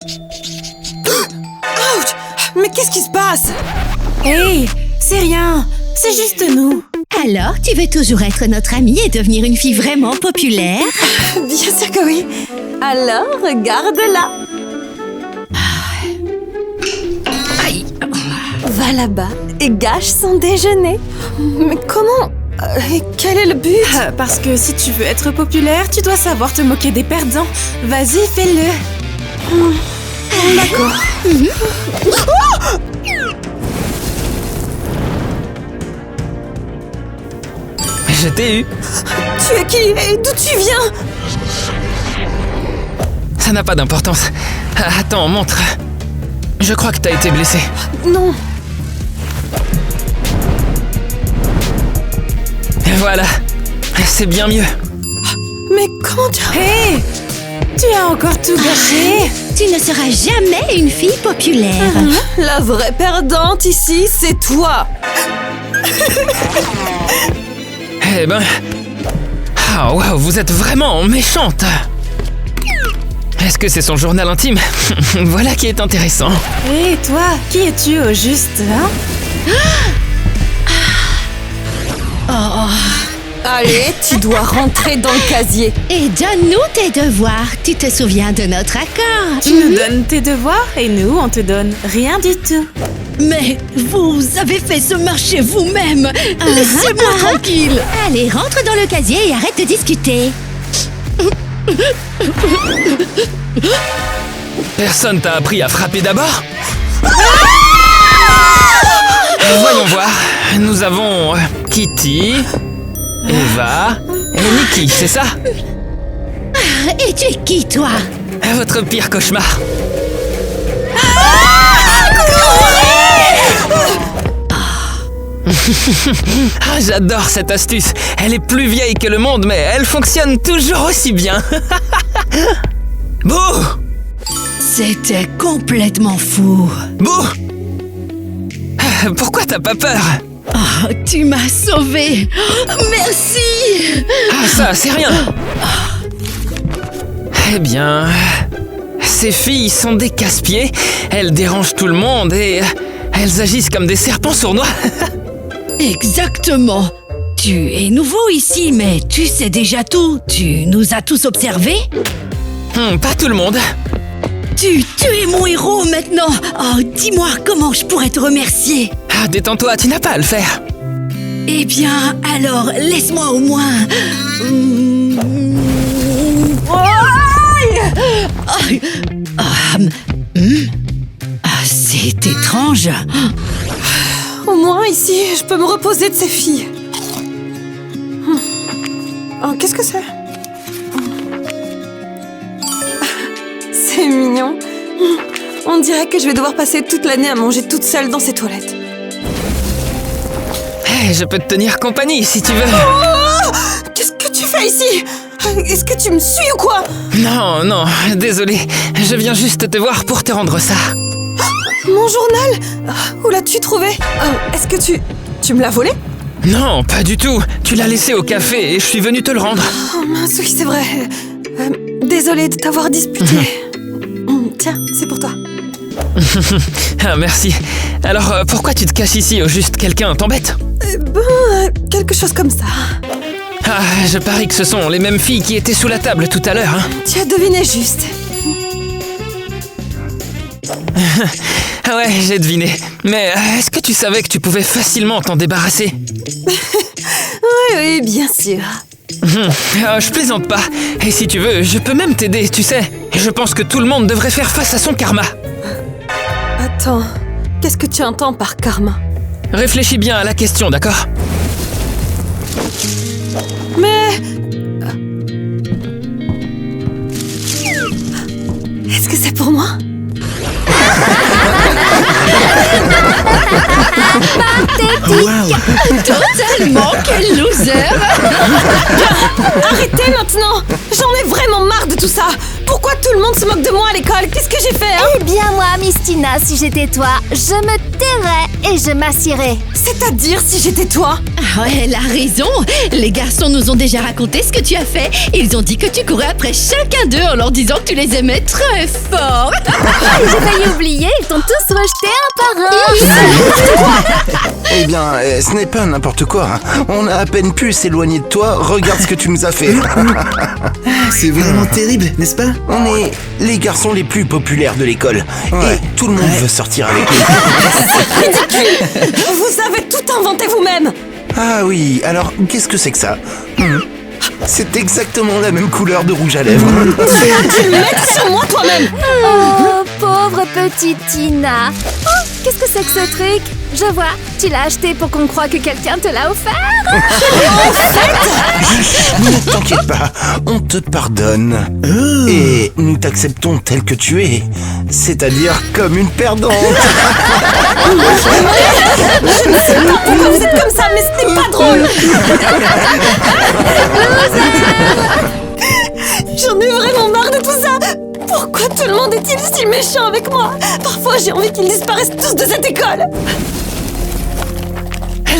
Ouch! Mais qu'est-ce qui se passe? Hey, c'est rien, c'est juste nous. Alors, tu veux toujours être notre amie et devenir une fille vraiment populaire? Bien sûr que oui. Alors, regarde-la. Aïe! Va là-bas et gâche son déjeuner. Mais comment? Et quel est le but? Parce que si tu veux être populaire, tu dois savoir te moquer des perdants. Vas-y, fais-le. D'accord. Je t'ai eu. Tu es qui et d'où tu viens? Ça n'a pas d'importance. Attends, montre. Je crois que t'as été blessé. Non. Voilà. C'est bien mieux. Mais comment tu... Hey, tu as encore tout gâché. Tu ne seras jamais une fille populaire. La vraie perdante ici, c'est toi. Eh ben... Ah, waouh, vous êtes vraiment méchante. Est-ce que c'est son journal intime? Voilà qui est intéressant. Et toi, qui es-tu au juste, hein? Allez, tu dois rentrer dans le casier. Et donne-nous tes devoirs. Tu te souviens de notre accord? Tu nous donnes tes devoirs et nous, on te donne rien du tout. Mais vous avez fait ce marché vous-même. Laissez-moi tranquille. Allez, rentre dans le casier et arrête de discuter. Personne t'a appris à frapper d'abord? Voyons voir. Nous avons Kitty, Eva et Nikki, c'est ça? Et tu es qui, toi? Votre pire cauchemar. Ah, j'adore cette astuce. Elle est plus vieille que le monde, mais elle fonctionne toujours aussi bien. Bouh! C'était complètement fou. Bouh! Pourquoi t'as pas peur? Oh, tu m'as sauvé. Merci. Ah, ça, c'est rien. Eh bien... Ces filles sont des casse-pieds. Elles dérangent tout le monde et... Elles agissent comme des serpents sournois. Exactement. Tu es nouveau ici, mais tu sais déjà tout. Tu nous as tous observés. Pas tout le monde. Tu es mon héros maintenant. Oh, dis-moi comment je pourrais te remercier. Ah, détends-toi, tu n'as pas à le faire. Eh bien, alors, laisse-moi au moins... Aïe. C'est étrange. Au moins ici, je peux me reposer de ces filles. Oh, qu'est-ce que c'est? C'est mignon. On dirait que je vais devoir passer toute l'année à manger toute seule dans ces toilettes. Hey, je peux te tenir compagnie si tu veux. Oh! Qu'est-ce que tu fais ici? Est-ce que tu me suis ou quoi? Non, non, désolé. Je viens juste te voir pour te rendre ça. Mon journal? Où l'as-tu trouvé? Est-ce que tu me l'as volé? Non, pas du tout. Tu l'as laissé au café et je suis venu te le rendre. Oh mince, oui, c'est vrai. Désolée de t'avoir disputé. Tiens, c'est pour toi. Ah, merci. Alors, pourquoi tu te caches ici au juste? Quelqu'un t'embête? Quelque chose comme ça. Ah, je parie que ce sont les mêmes filles qui étaient sous la table tout à l'heure, hein. Tu as deviné juste. Ah ouais, j'ai deviné. Mais est-ce que tu savais que tu pouvais facilement t'en débarrasser? Oui, bien sûr. Je plaisante pas. Et si tu veux, je peux même t'aider, tu sais. Je pense que tout le monde devrait faire face à son karma. Attends, qu'est-ce que tu entends par karma? Réfléchis bien à la question, d'accord? Mais... Est-ce que c'est pour moi? Totalement, quel loser. Arrêtez maintenant! J'en ai vraiment marre de tout ça! Pourquoi tout le monde se moque de moi à l'école? Qu'est-ce que j'ai fait, hein? Eh bien moi, Miss Tina, si j'étais toi, je me tairais et je m'assierais. C'est-à-dire si j'étais toi? Ah, elle a raison. Les garçons nous ont déjà raconté ce que tu as fait. Ils ont dit que tu courais après chacun d'eux en leur disant que tu les aimais très fort. J'ai failli oublier, ils t'ont tous rejeté un par un. Eh bien, ce n'est pas n'importe quoi. Hein. On a à peine pu s'éloigner de toi. Regarde ce que tu nous as fait. C'est vraiment terrible, n'est-ce pas? On est les garçons les plus populaires de l'école. Ouais. Et tout le monde veut sortir avec nous. Vous avez tout inventé vous-même. Ah oui, alors qu'est-ce que c'est que ça? C'est exactement la même couleur de rouge à lèvres. Tu le mets sur moi toi-même. Oh, pauvre petite Tina. Oh, qu'est-ce que c'est que ce truc? Je vois, tu l'as acheté pour qu'on croie que quelqu'un te l'a offert. Ne t'inquiète pas, on te pardonne. Et nous t'acceptons tel que tu es. C'est-à-dire comme une perdante. Pourquoi vous êtes comme ça? Mais ce n'est pas drôle. J'en ai vraiment marre de tout ça. Pourquoi tout le monde est-il si méchant avec moi? Parfois j'ai envie qu'ils disparaissent tous de cette école.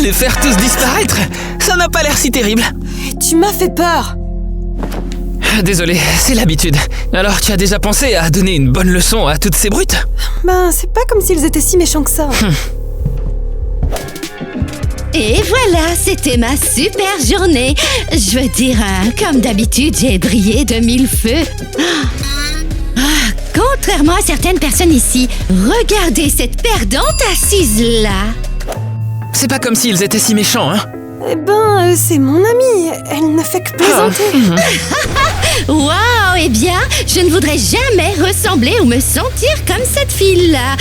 Les faire tous disparaître, ça n'a pas l'air si terrible. Tu m'as fait peur. Désolé, c'est l'habitude. Alors tu as déjà pensé à donner une bonne leçon à toutes ces brutes? Ben, c'est pas comme s'ils étaient si méchants que ça. Et voilà, c'était ma super journée. Je veux dire, comme d'habitude, j'ai brillé de mille feux. Contrairement à certaines personnes ici, regardez cette perdante assise là. C'est pas comme s'ils étaient si méchants, hein? Eh ben, c'est mon amie. Elle ne fait que plaisanter. Waouh, eh bien, je ne voudrais jamais ressembler ou me sentir comme cette fille-là.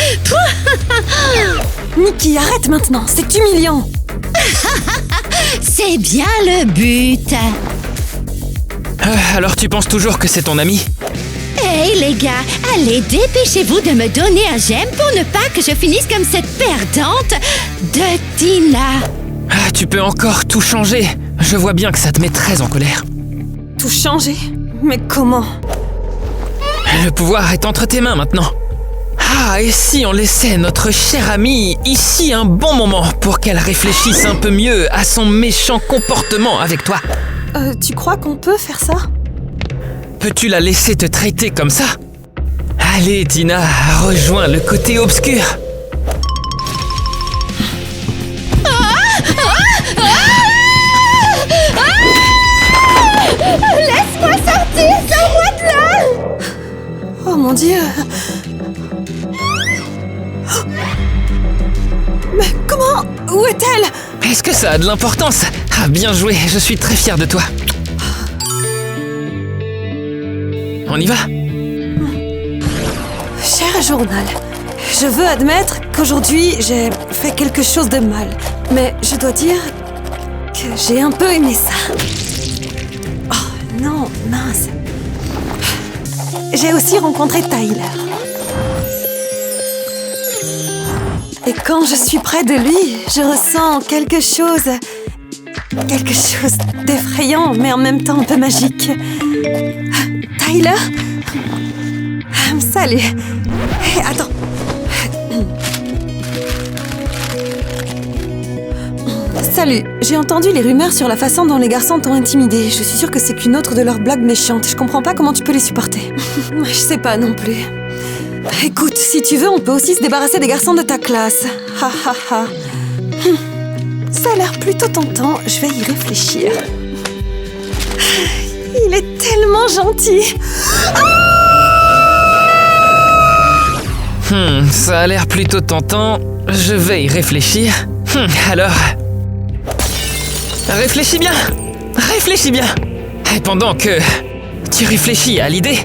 Nikki, arrête maintenant. C'est humiliant. C'est bien le but. Alors tu penses toujours que c'est ton ami? Hey les gars, allez, dépêchez-vous de me donner un j'aime pour ne pas que je finisse comme cette perdante de Tina. Ah, tu peux encore tout changer. Je vois bien que ça te met très en colère. Tout changer? Mais comment? Le pouvoir est entre tes mains maintenant. Ah, et si on laissait notre chère amie ici un bon moment pour qu'elle réfléchisse un peu mieux à son méchant comportement avec toi? Tu crois qu'on peut faire ça? Peux-tu la laisser te traiter comme ça? Allez, Tina, rejoins le côté obscur. Laisse-moi sortir, sors-moi de là. Oh mon Dieu. Mais comment? Où est-elle? Est-ce que ça a de l'importance? Ah, bien joué, je suis très fier de toi. On y va? Cher journal, je veux admettre qu'aujourd'hui j'ai fait quelque chose de mal. Mais je dois dire que j'ai un peu aimé ça. Oh non, mince. J'ai aussi rencontré Tyler. Et quand je suis près de lui, je ressens quelque chose d'effrayant, mais en même temps un peu magique. Tyler? Salut. Hey, attends. Salut. J'ai entendu les rumeurs sur la façon dont les garçons t'ont intimidé. Je suis sûre que c'est qu'une autre de leurs blagues méchantes. Je comprends pas comment tu peux les supporter. Je sais pas non plus. Écoute, si tu veux, on peut aussi se débarrasser des garçons de ta classe. Ha ha ha. Ça a l'air plutôt tentant. Je vais y réfléchir. Il est tellement gentil. Ça a l'air plutôt tentant. Je vais y réfléchir. Alors... Réfléchis bien. Réfléchis bien. Et pendant que tu réfléchis à l'idée,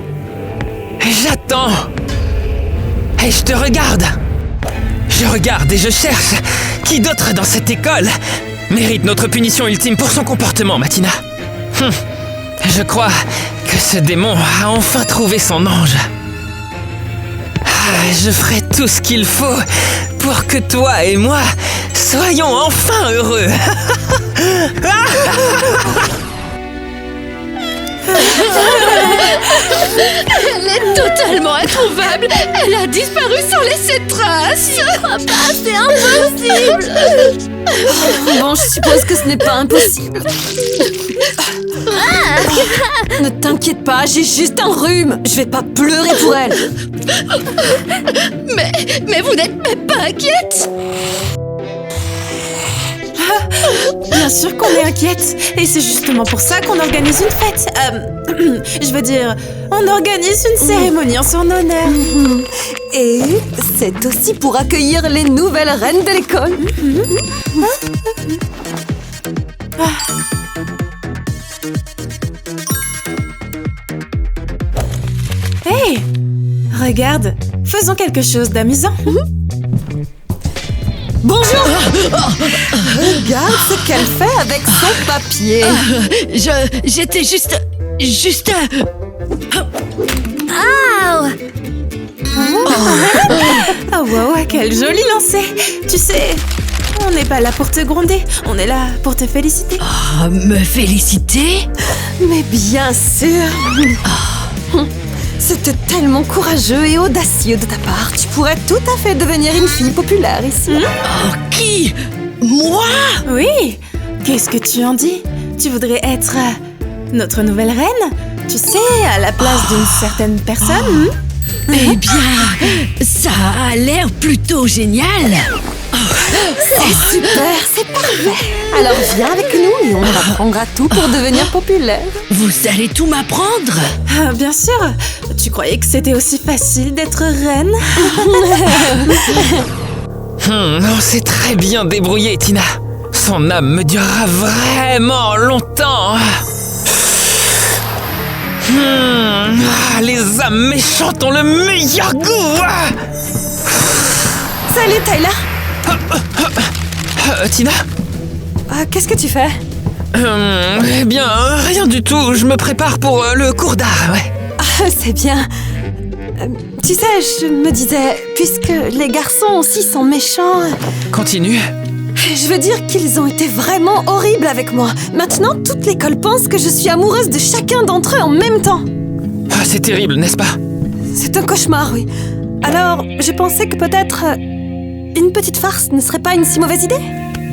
j'attends. Et je te regarde. Je regarde et je cherche. Qui d'autre dans cette école mérite notre punition ultime pour son comportement, Matina? Je crois que ce démon a enfin trouvé son ange. Je ferai tout ce qu'il faut pour que toi et moi soyons enfin heureux. Elle est totalement introuvable. Elle a disparu sans laisser de traces. C'est impossible. Bon, je suppose que ce n'est pas impossible. Ne t'inquiète pas, j'ai juste un rhume. Je vais pas pleurer pour elle. Mais vous n'êtes même pas inquiète. Bien sûr qu'on est inquiète. Et c'est justement pour ça qu'on organise une fête. Je veux dire, on organise une cérémonie en son honneur. Et c'est aussi pour accueillir les nouvelles reines de l'école. Hey, regarde, faisons quelque chose d'amusant. Bonjour. Regarde ce qu'elle fait avec son papier. J'étais juste... Oh wow, quel joli lancer. Tu sais, on n'est pas là pour te gronder, on est là pour te féliciter. Oh, me féliciter? Mais bien sûr. C'était tellement courageux et audacieux de ta part. Tu pourrais tout à fait devenir une fille populaire ici. Oh, qui? Moi? Oui, qu'est-ce que tu en dis? Tu voudrais être notre nouvelle reine? Tu sais, à la place d'une certaine personne. Eh bien, ça a l'air plutôt génial. C'est super, c'est parfait. Alors viens avec nous et on apprendra tout pour devenir populaire. Vous allez tout m'apprendre? Ah, bien sûr. Tu croyais que c'était aussi facile d'être reine? On s'est très bien débrouillé, Tina. Son âme me durera vraiment longtemps. Les âmes méchantes ont le meilleur goût. Salut Tyler. Tina? Qu'est-ce que tu fais? Eh bien, rien du tout. Je me prépare pour le cours d'art, ouais. C'est bien. Tu sais, je me disais, puisque les garçons aussi sont méchants... Continue. Je veux dire qu'ils ont été vraiment horribles avec moi. Maintenant, toute l'école pense que je suis amoureuse de chacun d'entre eux en même temps. C'est terrible, n'est-ce pas? C'est un cauchemar, oui. Alors, je pensais que peut-être... une petite farce ne serait pas une si mauvaise idée.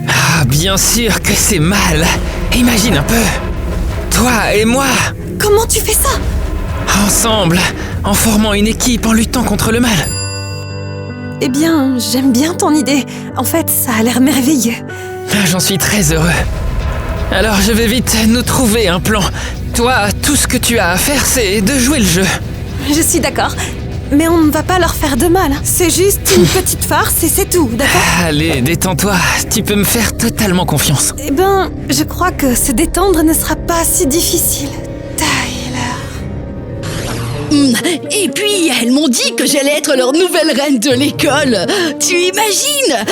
Ah, bien sûr que c'est mal. Imagine un peu. Toi et moi. Comment tu fais ça? Ensemble, en formant une équipe, en luttant contre le mal. Eh bien, j'aime bien ton idée. En fait, ça a l'air merveilleux. J'en suis très heureux. Alors je vais vite nous trouver un plan. Toi, tout ce que tu as à faire, c'est de jouer le jeu. Je suis d'accord. Mais on ne va pas leur faire de mal. C'est juste une petite farce et c'est tout, d'accord? Allez, détends-toi. Tu peux me faire totalement confiance. Eh ben, je crois que se détendre ne sera pas si difficile. Et puis, elles m'ont dit que j'allais être leur nouvelle reine de l'école. Tu imagines?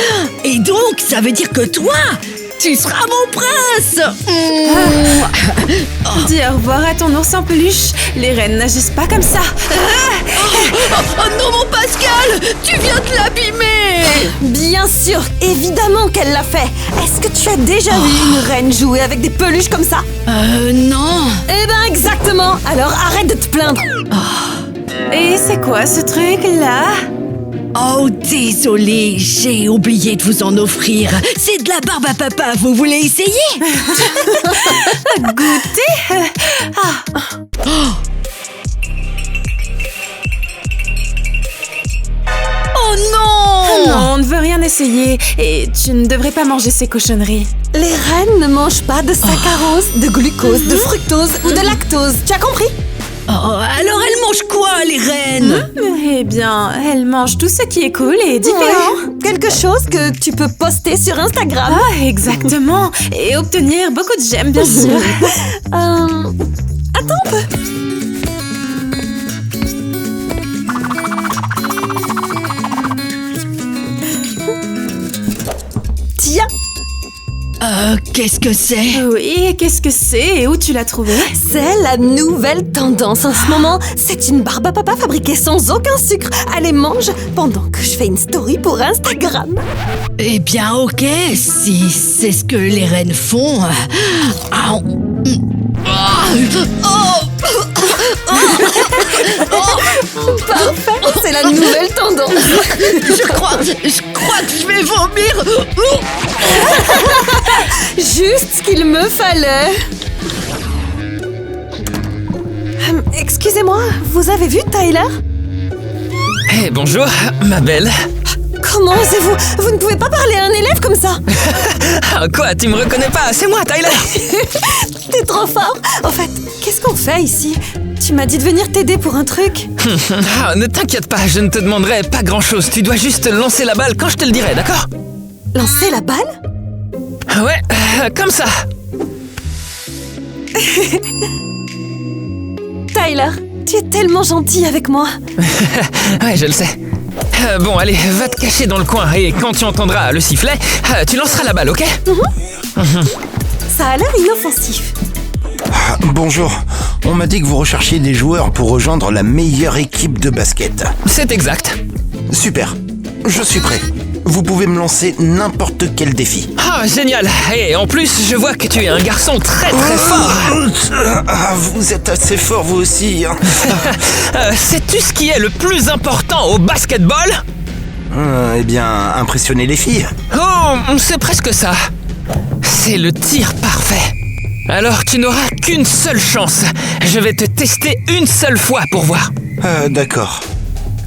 Et donc, ça veut dire que toi, tu seras mon prince. Dis au revoir à ton ours en peluche. Les reines n'agissent pas comme ça. Oh non, mon Pascal, tu viens de l'abîmer. Bien sûr, évidemment qu'elle l'a fait. Est-ce que tu as déjà vu une reine jouer avec des peluches comme ça? Non. Eh ben exactement. Alors arrête de te plaindre. Et c'est quoi ce truc-là? Oh, désolé, j'ai oublié de vous en offrir. C'est de la barbe à papa, vous voulez essayer? Goûter? Oh non! Non, on ne veut rien essayer. Et tu ne devrais pas manger ces cochonneries. Les reines ne mangent pas de saccharose, de glucose, de fructose ou de lactose. Tu as compris? Oh, alors elles mangent quoi, les reines? Eh bien, elles mangent tout ce qui est cool et différent. Ouais, quelque chose que tu peux poster sur Instagram. Ah, exactement. Et obtenir beaucoup de j'aime, bien sûr. Attends un peu. Tiens, Qu'est-ce que c'est? Oui, qu'est-ce que c'est et où tu l'as trouvé? c'est la nouvelle tendance en ce moment. C'est une barbe à papa fabriquée sans aucun sucre. Elle les mange pendant que je fais une story pour Instagram. Eh bien, ok, si c'est ce que les reines font. Parfait, c'est la nouvelle tendance. Je crois que je vais vomir. Juste ce qu'il me fallait. Excusez-moi, vous avez vu Tyler? Eh bonjour, ma belle. Comment osez-vous? Vous ne pouvez pas parler à un élève comme ça. Ah, quoi, tu me reconnais pas? C'est moi, Tyler. T'es trop fort. En fait, qu'est-ce qu'on fait ici? Tu m'as dit de venir t'aider pour un truc. Ah, ne t'inquiète pas, je ne te demanderai pas grand-chose. Tu dois juste lancer la balle quand je te le dirai, d'accord? Lancer la balle? Ouais, comme ça. Tyler, tu es tellement gentil avec moi. Ouais, je le sais. Bon, allez, va te cacher dans le coin et quand tu entendras le sifflet, tu lanceras la balle, ok? Ça a l'air inoffensif. Ah, bonjour, on m'a dit que vous recherchiez des joueurs pour rejoindre la meilleure équipe de basket. C'est exact. Super, je suis prêt. Vous pouvez me lancer n'importe quel défi. Ah, génial. Et en plus, je vois que tu es un garçon très très fort. Ah, vous êtes assez fort vous aussi. Hein. Sais-tu ce qui est le plus important au basketball? Eh bien, impressionner les filles. Oh, c'est presque ça. C'est le tir parfait. Alors tu n'auras qu'une seule chance. Je vais te tester une seule fois pour voir. D'accord.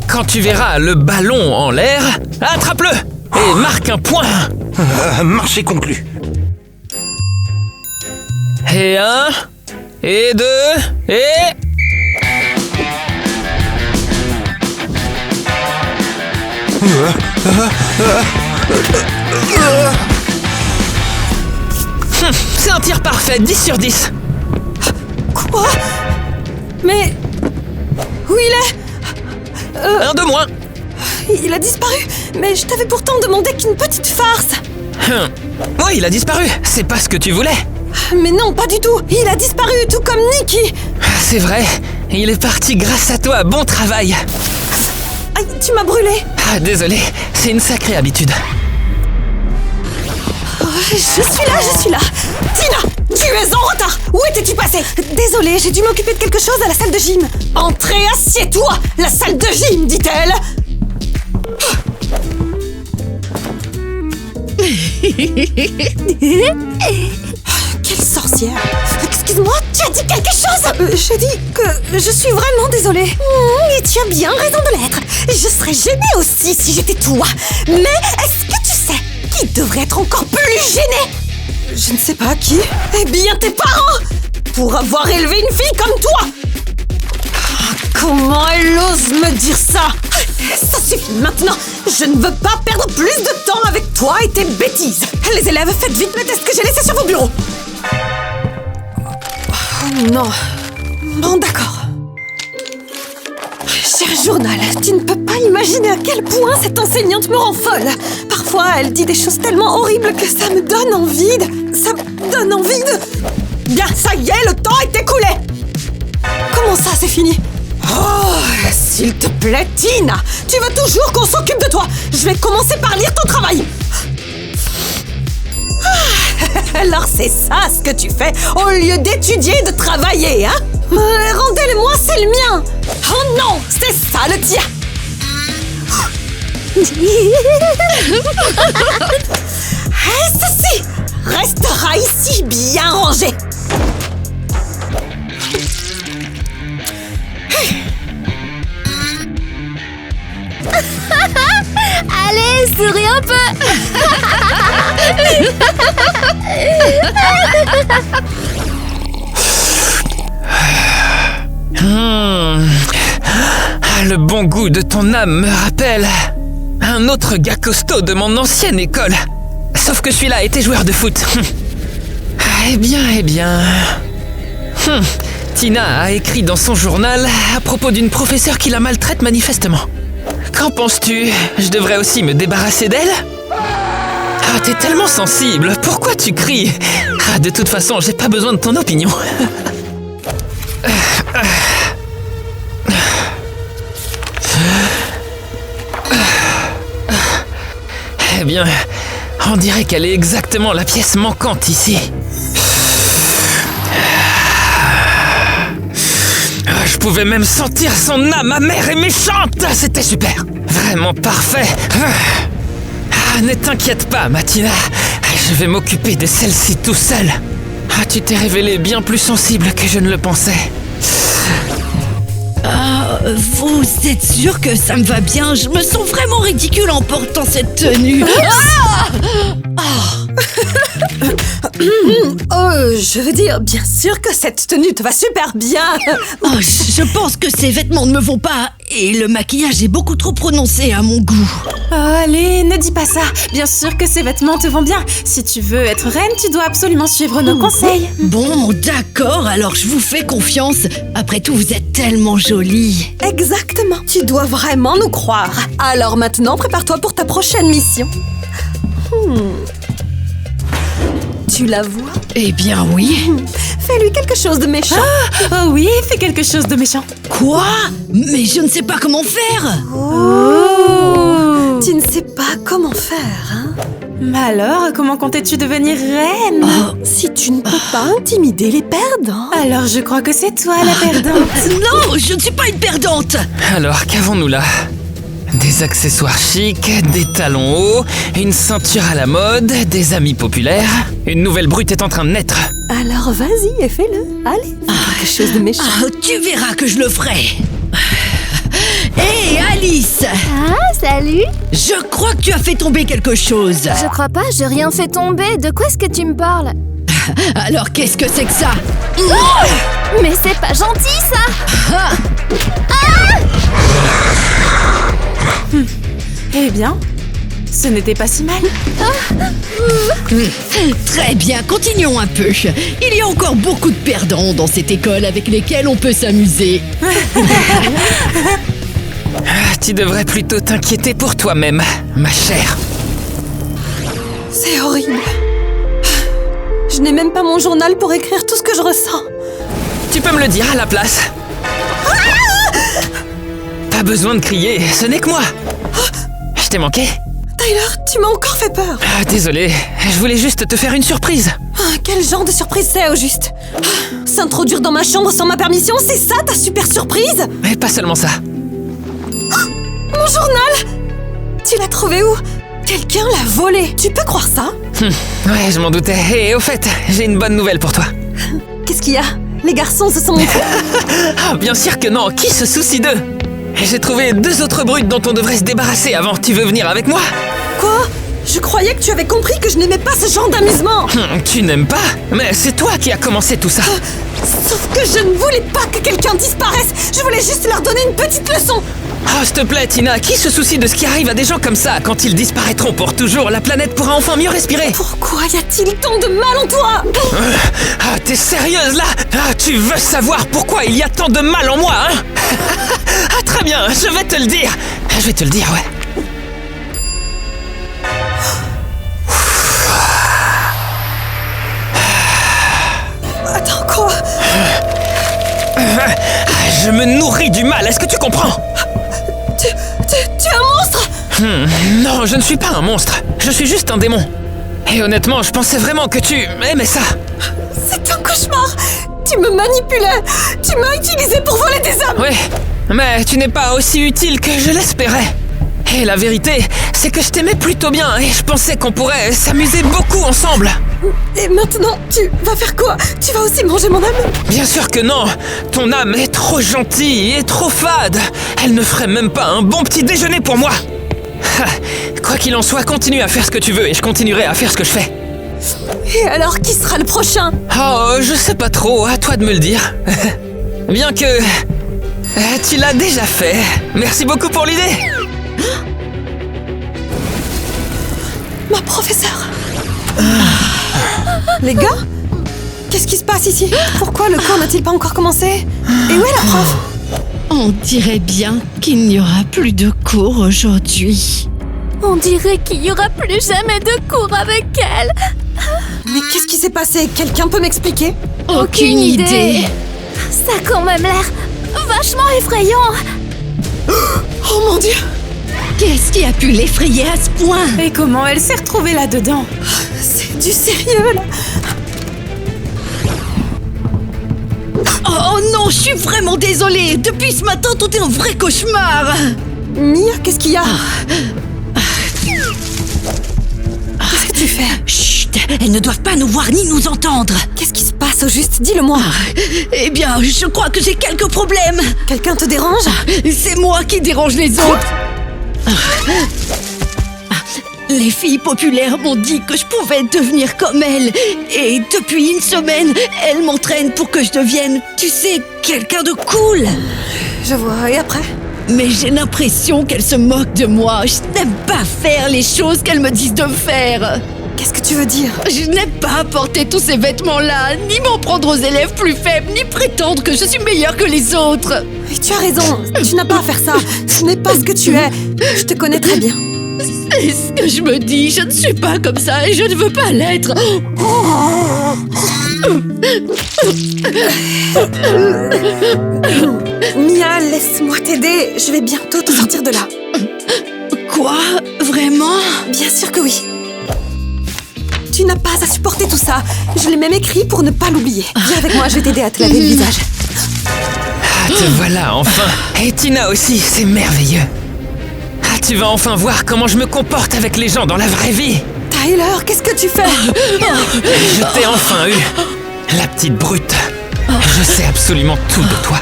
Quand tu verras le ballon en l'air, attrape-le et marque un point. Marché conclu. Et 1, et 2, et... C'est un tir parfait, 10 sur 10. Quoi? Mais... où il est? Un de moins. Il a disparu. Mais je t'avais pourtant demandé qu'une petite farce. Oui, il a disparu. C'est pas ce que tu voulais. Mais non, pas du tout. Il a disparu, tout comme Nikki. C'est vrai. Il est parti grâce à toi. Bon travail. Aïe, tu m'as brûlé. Ah, désolé. C'est une sacrée habitude. Oh, je suis là. Tina, tu es en retard. Où étais-tu passée? Désolée, j'ai dû m'occuper de quelque chose à la salle de gym. Entrez, assieds-toi. La salle de gym, dit-elle. Quelle sorcière. Excuse-moi, tu as dit quelque chose? J'ai dit que je suis vraiment désolée. Et tu as bien raison de l'être. Je serais gênée aussi si j'étais toi. Mais est-ce que tu sais qui devrait être encore plus gêné? Je ne sais pas qui. Eh bien tes parents! Pour avoir élevé une fille comme toi! Comment elle ose me dire ça? Ça suffit maintenant. Je ne veux pas perdre plus de temps avec toi et tes bêtises. Les élèves, faites vite le test que j'ai laissé sur vos bureaux. Oh non. Bon, d'accord. Cher journal, tu ne peux pas imaginer à quel point cette enseignante me rend folle. Parfois, elle dit des choses tellement horribles que ça me donne envie de... Bien, ça y est, le temps est écoulé. Comment ça, c'est fini? Oh, s'il te plaît, Tina, tu veux toujours qu'on s'occupe de toi. Je vais commencer par lire ton travail. Alors c'est ça ce que tu fais au lieu d'étudier et de travailler, hein? Rendez-le-moi, c'est le mien. Oh non, c'est ça le tien. Et ceci restera ici bien rangé. Allez, souris un peu. Le bon goût de ton âme me rappelle un autre gars costaud de mon ancienne école. Sauf que celui-là était joueur de foot. Eh bien... Tina a écrit dans son journal à propos d'une professeure qui la maltraite manifestement. Qu'en penses-tu? Je devrais aussi me débarrasser d'elle? Ah, t'es tellement sensible. Pourquoi tu cries? Ah, de toute façon, j'ai pas besoin de ton opinion. Eh bien, on dirait qu'elle est exactement la pièce manquante ici. Je pouvais même sentir son âme amère et méchante. C'était super. Vraiment parfait. Ne t'inquiète pas, Mathina. Je vais m'occuper de celle-ci tout seul. Tu t'es révélée bien plus sensible que je ne le pensais. Vous êtes sûr que ça me va bien? Je me sens vraiment ridicule en portant cette tenue. Je veux dire, bien sûr que cette tenue te va super bien. Je pense que ces vêtements ne me vont pas et le maquillage est beaucoup trop prononcé à mon goût. Oh, allez, ne dis pas ça. Bien sûr que ces vêtements te vont bien. Si tu veux être reine, tu dois absolument suivre nos conseils. Bon, d'accord, alors je vous fais confiance. Après tout, vous êtes tellement jolie. Exactement. Tu dois vraiment nous croire. Alors maintenant, prépare-toi pour ta prochaine mission. Tu la vois? Eh bien oui. Fais-lui quelque chose de méchant. Oh oui, fais quelque chose de méchant. Quoi? Mais je ne sais pas comment faire. Tu ne sais pas comment faire, hein? Mais alors, comment comptais-tu devenir reine? Si tu ne peux pas intimider les perdants. Alors je crois que c'est toi la perdante. Non, je ne suis pas une perdante. Alors, qu'avons-nous là? Des accessoires chics, des talons hauts, une ceinture à la mode, des amis populaires. Une nouvelle brute est en train de naître. Alors vas-y et fais-le. Allez, fais quelque chose de méchant. Tu verras que je le ferai. Hé, Alice! Ah, salut! Je crois que tu as fait tomber quelque chose. Je crois pas, j'ai rien fait tomber. De quoi est-ce que tu me parles? Alors, qu'est-ce que c'est que ça? Mais c'est pas gentil, ça! Eh bien, ce n'était pas si mal. Très bien, continuons un peu. Il y a encore beaucoup de perdants dans cette école avec lesquels on peut s'amuser. Tu devrais plutôt t'inquiéter pour toi-même, ma chère. C'est horrible. Je n'ai même pas mon journal pour écrire tout ce que je ressens. Tu peux me le dire à la place. Pas besoin de crier, ce n'est que moi. Je t'ai manqué? Tyler, tu m'as encore fait peur. Désolé, je voulais juste te faire une surprise. Quel genre de surprise c'est au juste? S'introduire dans ma chambre sans ma permission, c'est ça ta super surprise? Mais pas seulement ça. Mon journal! Tu l'as trouvé où? Quelqu'un l'a volé. Tu peux croire ça? Ouais, je m'en doutais. Et au fait, j'ai une bonne nouvelle pour toi. Qu'est-ce qu'il y a? Les garçons se sont montrés. Bien sûr que non, qui se soucie d'eux? J'ai trouvé 2 autres brutes dont on devrait se débarrasser avant. Tu veux venir avec moi? Quoi? Je croyais que tu avais compris que je n'aimais pas ce genre d'amusement. Tu n'aimes pas? Mais c'est toi qui as commencé tout ça. Sauf que je ne voulais pas que quelqu'un disparaisse. Je voulais juste leur donner une petite leçon. Oh, s'il te plaît, Tina, qui se soucie de ce qui arrive à des gens comme ça? Quand ils disparaîtront pour toujours, la planète pourra enfin mieux respirer. Pourquoi y a-t-il tant de mal en toi? T'es sérieuse là? Tu veux savoir pourquoi il y a tant de mal en moi, hein? Très bien, je vais te le dire. Je vais te le dire, ouais. Attends, quoi? Je me nourris du mal, est-ce que tu comprends? Tu es un monstre? Non, je ne suis pas un monstre. Je suis juste un démon. Et honnêtement, je pensais vraiment que tu aimais ça. C'est un cauchemar. Tu me manipulais. Tu m'as utilisé pour voler des âmes. Oui, mais tu n'es pas aussi utile que je l'espérais. Et la vérité, c'est que je t'aimais plutôt bien et je pensais qu'on pourrait s'amuser beaucoup ensemble. Et maintenant, tu vas faire quoi? Tu vas aussi manger mon âme? Bien sûr que non. Ton âme est trop gentille et trop fade. Elle ne ferait même pas un bon petit déjeuner pour moi. Quoi qu'il en soit, continue à faire ce que tu veux et je continuerai à faire ce que je fais. Et alors, qui sera le prochain? Oh, je sais pas trop, à toi de me le dire. Bien que... tu l'as déjà fait. Merci beaucoup pour l'idée. Ma professeure. Les gars? Qu'est-ce qui se passe ici? Pourquoi le cours n'a-t-il pas encore commencé? Et où est la prof? On dirait bien qu'il n'y aura plus de cours aujourd'hui. On dirait qu'il y aura plus jamais de cours avec elle. Mais qu'est-ce qui s'est passé? Quelqu'un peut m'expliquer? Aucune idée. Ça a quand même l'air vachement effrayant. Oh mon Dieu! Qu'est-ce qui a pu l'effrayer à ce point? Et comment elle s'est retrouvée là-dedans? C'est du sérieux, là. Oh non, je suis vraiment désolée. Depuis ce matin, tout est un vrai cauchemar. Mia, qu'est-ce qu'il y a? Qu'est-ce que tu fais? Chut, elles ne doivent pas nous voir ni nous entendre. Qu'est-ce qui se passe au juste? Dis-le-moi. Eh bien, je crois que j'ai quelques problèmes. Quelqu'un te dérange? C'est moi qui dérange les autres. Les filles populaires m'ont dit que je pouvais devenir comme elles. Et depuis une semaine, elles m'entraînent pour que je devienne, tu sais, quelqu'un de cool. Je vois, et après? Mais j'ai l'impression qu'elles se moquent de moi. Je n'aime pas faire les choses qu'elles me disent de faire. Qu'est-ce que tu veux dire? Je n'aime pas porter tous ces vêtements-là, ni m'en prendre aux élèves plus faibles, ni prétendre que je suis meilleure que les autres. Et tu as raison, tu n'as pas à faire ça. Ce n'est pas ce que tu es. Je te connais très bien. C'est ce que je me dis, je ne suis pas comme ça et je ne veux pas l'être. Mia, laisse-moi t'aider. Je vais bientôt te sortir de là. Quoi? Vraiment? Bien sûr que oui. Tu n'as pas à supporter tout ça. Je l'ai même écrit pour ne pas l'oublier. Viens avec moi, je vais t'aider à te laver le visage. Ah, te voilà, enfin. Et Tina aussi, c'est merveilleux. Ah, tu vas enfin voir comment je me comporte avec les gens dans la vraie vie. Tyler, qu'est-ce que tu fais? Je t'ai enfin eu, la petite brute. Je sais absolument tout de toi.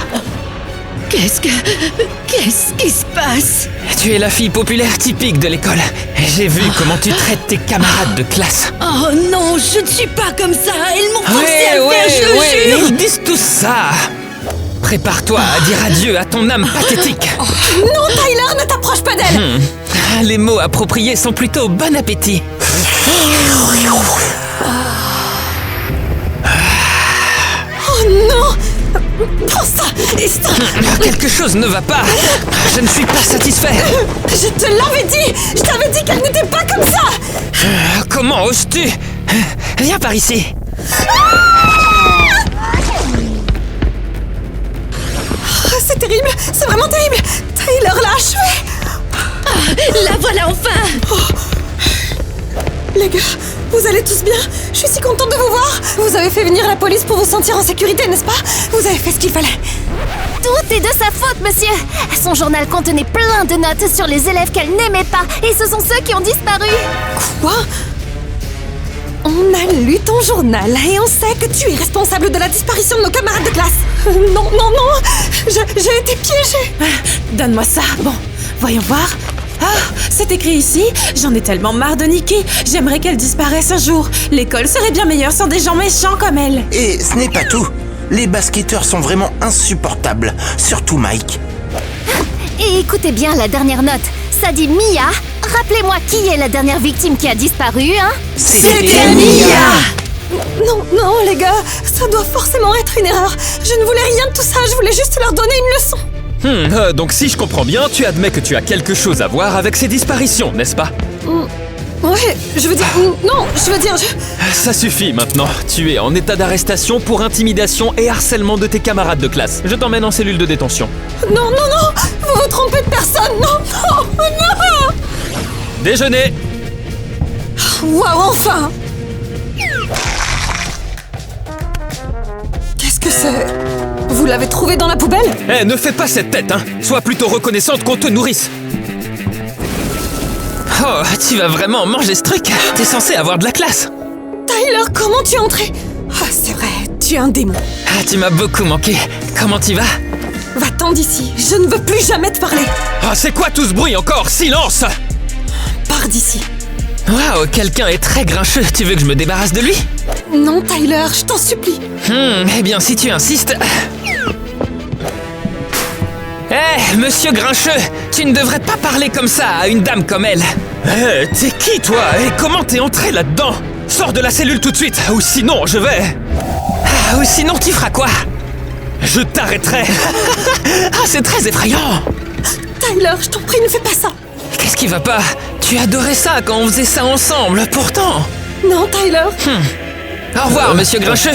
Qu'est-ce qui se passe? Tu es la fille populaire typique de l'école. J'ai vu comment tu traites tes camarades de classe. Oh non, je ne suis pas comme ça. Ils m'ont forcé à le faire, je le jure. Ils disent tout ça. Prépare-toi à dire adieu à ton âme pathétique. Non, Tyler, ne t'approche pas d'elle. Les mots appropriés sont plutôt bon appétit. Oh non! Prends ça! Et ça! Quelque chose ne va pas. Je ne suis pas satisfait. Je te l'avais dit! Je t'avais dit qu'elle n'était pas comme ça! Comment oses-tu? Viens par ici. C'est terrible! C'est vraiment terrible! Tyler l'a achevé! La voilà enfin. Les gars, vous allez tous bien? Je suis si contente de vous voir! Vous avez fait venir la police pour vous sentir en sécurité, n'est-ce pas? Vous avez fait ce qu'il fallait. Tout est de sa faute, monsieur. Son journal contenait plein de notes sur les élèves qu'elle n'aimait pas, et ce sont ceux qui ont disparu. Quoi? On a lu ton journal et on sait que tu es responsable de la disparition de nos camarades de classe. Non, non, non! J'ai été piégée! Donne-moi ça. Bon, voyons voir. Ah, c'est écrit ici. J'en ai tellement marre de Nikki. J'aimerais qu'elle disparaisse un jour. L'école serait bien meilleure sans des gens méchants comme elle. Et ce n'est pas tout. Les basketteurs sont vraiment insupportables, surtout Mike. Et écoutez bien la dernière note. Ça dit Mia. Rappelez-moi qui est la dernière victime qui a disparu, hein? C'était Mia! Non, non, les gars, ça doit forcément être une erreur. Je ne voulais rien de tout ça, je voulais juste leur donner une leçon. Donc si je comprends bien, tu admets que tu as quelque chose à voir avec ces disparitions, n'est-ce pas? Ouais, je veux dire... Non, je veux dire... Ça suffit maintenant. Tu es en état d'arrestation pour intimidation et harcèlement de tes camarades de classe. Je t'emmène en cellule de détention. Non, non, non! Vous vous trompez de personne! Non, non, non! Déjeuner! Waouh, enfin! Qu'est-ce que c'est? Vous l'avez trouvé dans la poubelle? Eh, ne fais pas cette tête, hein! Sois plutôt reconnaissante qu'on te nourrisse! Oh, tu vas vraiment manger ce truc? T'es censé avoir de la classe! Tyler, comment tu es entré? Ah, c'est vrai, tu es un démon. Ah, tu m'as beaucoup manqué. Comment tu vas? Va-t'en d'ici, je ne veux plus jamais te parler. Oh, c'est quoi tout ce bruit encore? Silence! Pars d'ici. Waouh, quelqu'un est très grincheux. Tu veux que je me débarrasse de lui? Non, Tyler, je t'en supplie. Eh bien, si tu insistes... Eh, monsieur Grincheux, tu ne devrais pas parler comme ça à une dame comme elle. Eh, t'es qui, toi? Et comment t'es entré là-dedans? Sors de la cellule tout de suite, ou sinon je vais... Ah, ou sinon tu feras quoi? Je t'arrêterai. Ah, c'est très effrayant. Tyler, je t'en prie, ne fais pas ça. Qu'est-ce qui va pas? Tu adorais ça quand on faisait ça ensemble, pourtant. Non, Tyler. Au revoir, monsieur Grincheux.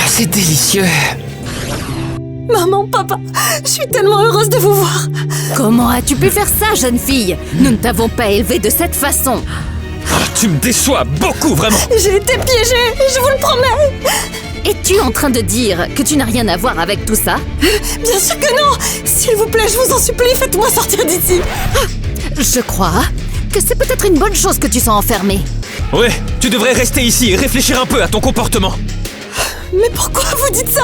C'est délicieux. Maman, papa, je suis tellement heureuse de vous voir. Comment as-tu pu faire ça, jeune fille? Nous ne t'avons pas élevée de cette façon. Oh, tu me déçois beaucoup, vraiment. J'ai été piégée, je vous le promets. Es-tu en train de dire que tu n'as rien à voir avec tout ça? Bien sûr que non. S'il vous plaît, je vous en supplie, faites-moi sortir d'ici. Je crois que c'est peut-être une bonne chose que tu sois enfermé. Ouais, tu devrais rester ici et réfléchir un peu à ton comportement. Mais pourquoi vous dites ça?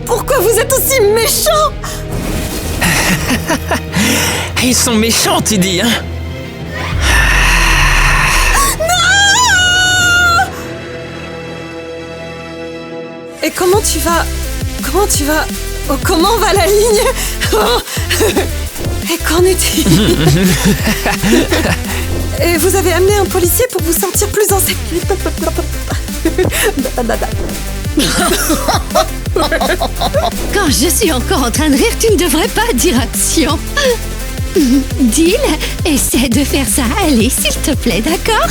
Pourquoi vous êtes aussi méchant? Ils sont méchants, tu dis, hein? Et comment tu vas... Oh, comment va la ligne? Et qu'en est-il? Et vous avez amené un policier pour vous sentir plus en sécurité. Quand je suis encore en train de rire, tu ne devrais pas dire action. Deal, essaie de faire ça. Allez, s'il te plaît, d'accord?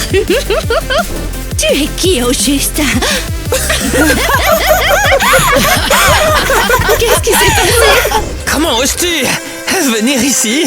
Tu es qui au juste? Qu'est-ce qui s'est passé? Comment oses-tu venir ici?